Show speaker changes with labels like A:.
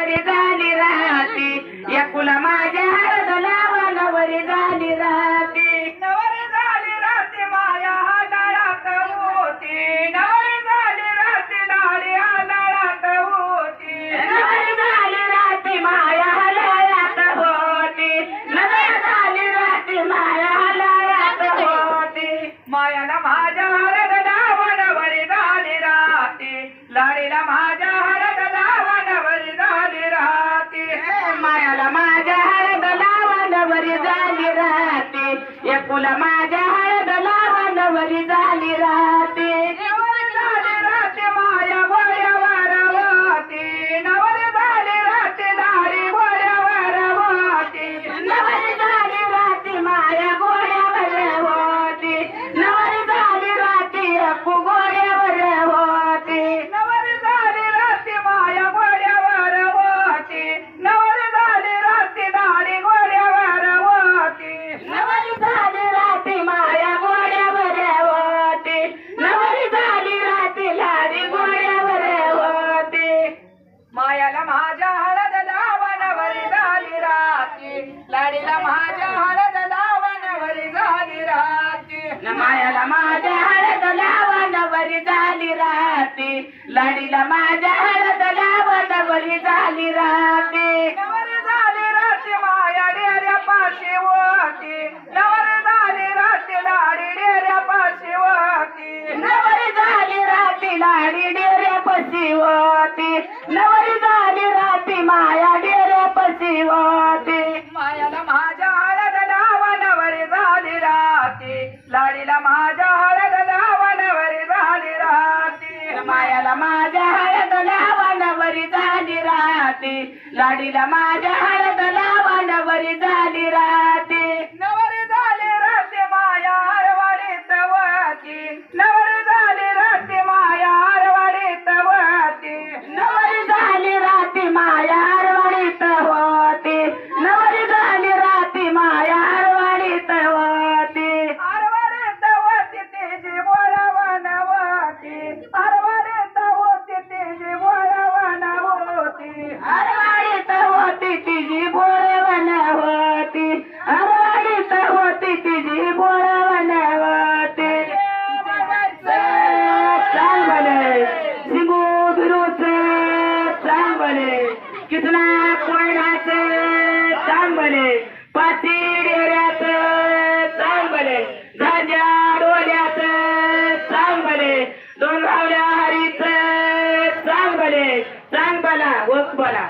A: वरी झाली राहते एकुला माझ्या हळद लावणावरी झाली राहते
B: नवरी झाली राहते माया हाडाळात होती नवरी झाली राहते लाडी हाडाळात होती
A: नवरी झाली राहते माया हलाळात होती नवरी झाली राहते माया हलाळात होती
B: मायाला माझ्या हळद लावणावरी झाली राहते लाडीला माझ्या हळद लावणावरी झाली राहते
A: मायाला माझ्या हळद लावणावरी झाली राहते एकुला माझ्या हळद लावणावरी झाली राहते
B: नवरी झाली राहते माया घोड्यावर होती नवरी झाली राहते लाडी घोड्यावर होती
A: नवरी झाली राहते माया घोड्यावर होती नवरी झाली राहते एकू घोड्यावर होती
B: नवरी झाली राहते माया घोड्यावर होती नवरी झाली राहते लाडी घोड्यावर होती
A: नवरी झाली राहते माया घोड्यावर होती नवरी झाली राहते लाडी घोड्यावर होती
B: मायाला माझ्या हळद लावणावरी झाली राहते लाडीला माझ्या हळद लावणावरी झाली राहते
A: मायाला माझ्या हळद लावणावरी झाली राहते लाडीला माझ्या हळद लावणावरी झाली राहते
B: नवरी झाली राहते माया डेऱ्यापाशी होती नवरी झाली राहते लाडी डेऱ्यापाशी होती
A: नवरी झाली राहते लाडी डेऱ्यापाशी होती नवरी झाली राहते माया डेऱ्यापाशी होती
B: मायाला माझ्या हळद लावणावरी झाली राहते लाडीला माझ्या हळद लावणावरी झाली राहते
A: मायाला माझ्या हळद लावणावरी झाली राहते लाडीला माझ्या हळद लावणावरी झाली राहते
B: नवरी झाली राहते माया हरवाडीत वती नवरी झाली राहते माया हरवाडीत वती
A: नवरी झाली राहते माया हरवाडीत होती नवरी झाली राहते माया हरवाडीत होती
B: हरवाडीत वती तिची बोळवण होती हरवाडीत होती तिची बोळवण होती
A: हरवाडीत होती तिची बोळवण होती हरवाडीत होती तिची बोळवण होती चांगले शिंगू बिरूचे चांगले कितना कोयनाचे चांगले पाची डेऱ्याचे चांगले झांजा डोल्याचे चांगले दोन रावल्या हरीचे चांगले चांगला वक बोला